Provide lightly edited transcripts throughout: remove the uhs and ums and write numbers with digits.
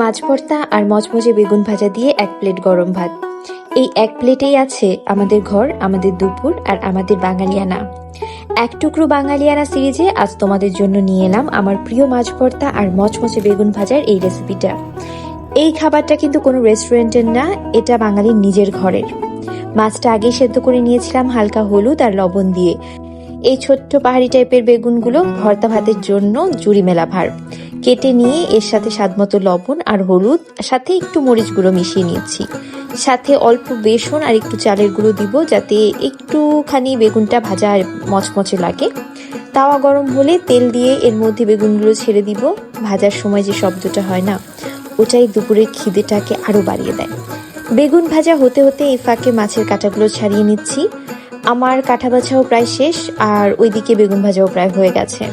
মাছ ভর্তা আর মচমচে বেগুন ভাজা দিয়ে এক প্লেট গরম ভাত। এই এক প্লেটেই আছে আমাদের ঘর, আমাদের দুপুর আর আমাদের বাঙালিয়ানা। এক টুকরো বাঙালিয়ানা সিরিজে আজ তোমাদের জন্য নিয়ে এলাম আমার প্রিয় মাছ ভর্তা আর মচমচে বেগুন ভাজার এই রেসিপিটা। এই খাবারটা কিন্তু কোনো রেস্টুরেন্টের না, এটা বাঙালির নিজের ঘরের। মাছটা আগেই সেদ্ধ করে নিয়েছিলাম হালকা হলুদ আর লবণ দিয়ে। এই ছোট্ট পাহাড়ি টাইপের বেগুনগুলো ভর্তা ভাতের জন্য জুড়ি মেলা ভার। কেটে নিয়ে এর সাথে স্বাদমতো লবণ আর হলুদ, সাথে একটু মরিচ গুঁড়ো মিশিয়ে নিচ্ছি। সাথে অল্প বেসন আর একটু চালের গুঁড়ো দিব, যাতে একটুখানি বেগুনটা ভাজা আর মচমচে লাগে। তাওয়া গরম হলে তেল দিয়ে এর মধ্যে বেগুনগুলো ছেড়ে দিব। ভাজার সময় যে শব্দটা হয় না, ওটাই দুপুরের খিদেটাকে আরো বাড়িয়ে দেয়। বেগুন ভাজা হতে হতে এই ফাঁকে মাছের কাঁটাগুলো ছাড়িয়ে নিচ্ছি। আমার কাঁটা বাছাও প্রায় শেষ, আর ওইদিকে বেগুন ভাজাও প্রায় হয়ে গেছে।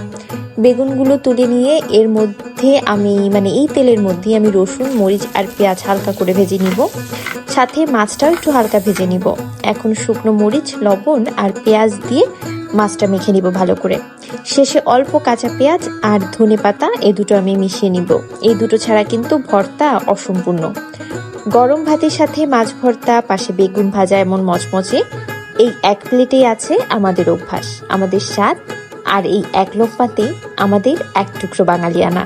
বেগুনগুলো তুলে নিয়ে এর মধ্যে এই তেলের মধ্যে আমি রসুন, মরিচ আর পেঁয়াজ হালকা করে ভেজে নিব। সাথে মাছটাও একটু হালকা ভেজে নিব। এখন শুকনো মরিচ, লবণ আর পেঁয়াজ দিয়ে মাছটা মেখে নিব ভালো করে। শেষে অল্প কাঁচা পেঁয়াজ আর ধনেপাতা, এই দুটো আমি মিশিয়ে নিব। এই দুটো ছাড়া কিন্তু ভর্তা অসম্পূর্ণ। গরম ভাতের সাথে মাছ ভর্তা, পাশে বেগুন ভাজা এমন মচমচে, এই এক প্লেটেই আছে আমাদের অভ্যাস, আমাদের স্বাদ, আর এই এক লোকমাতেই আমাদের এক টুকরো বাঙালিয়ানা।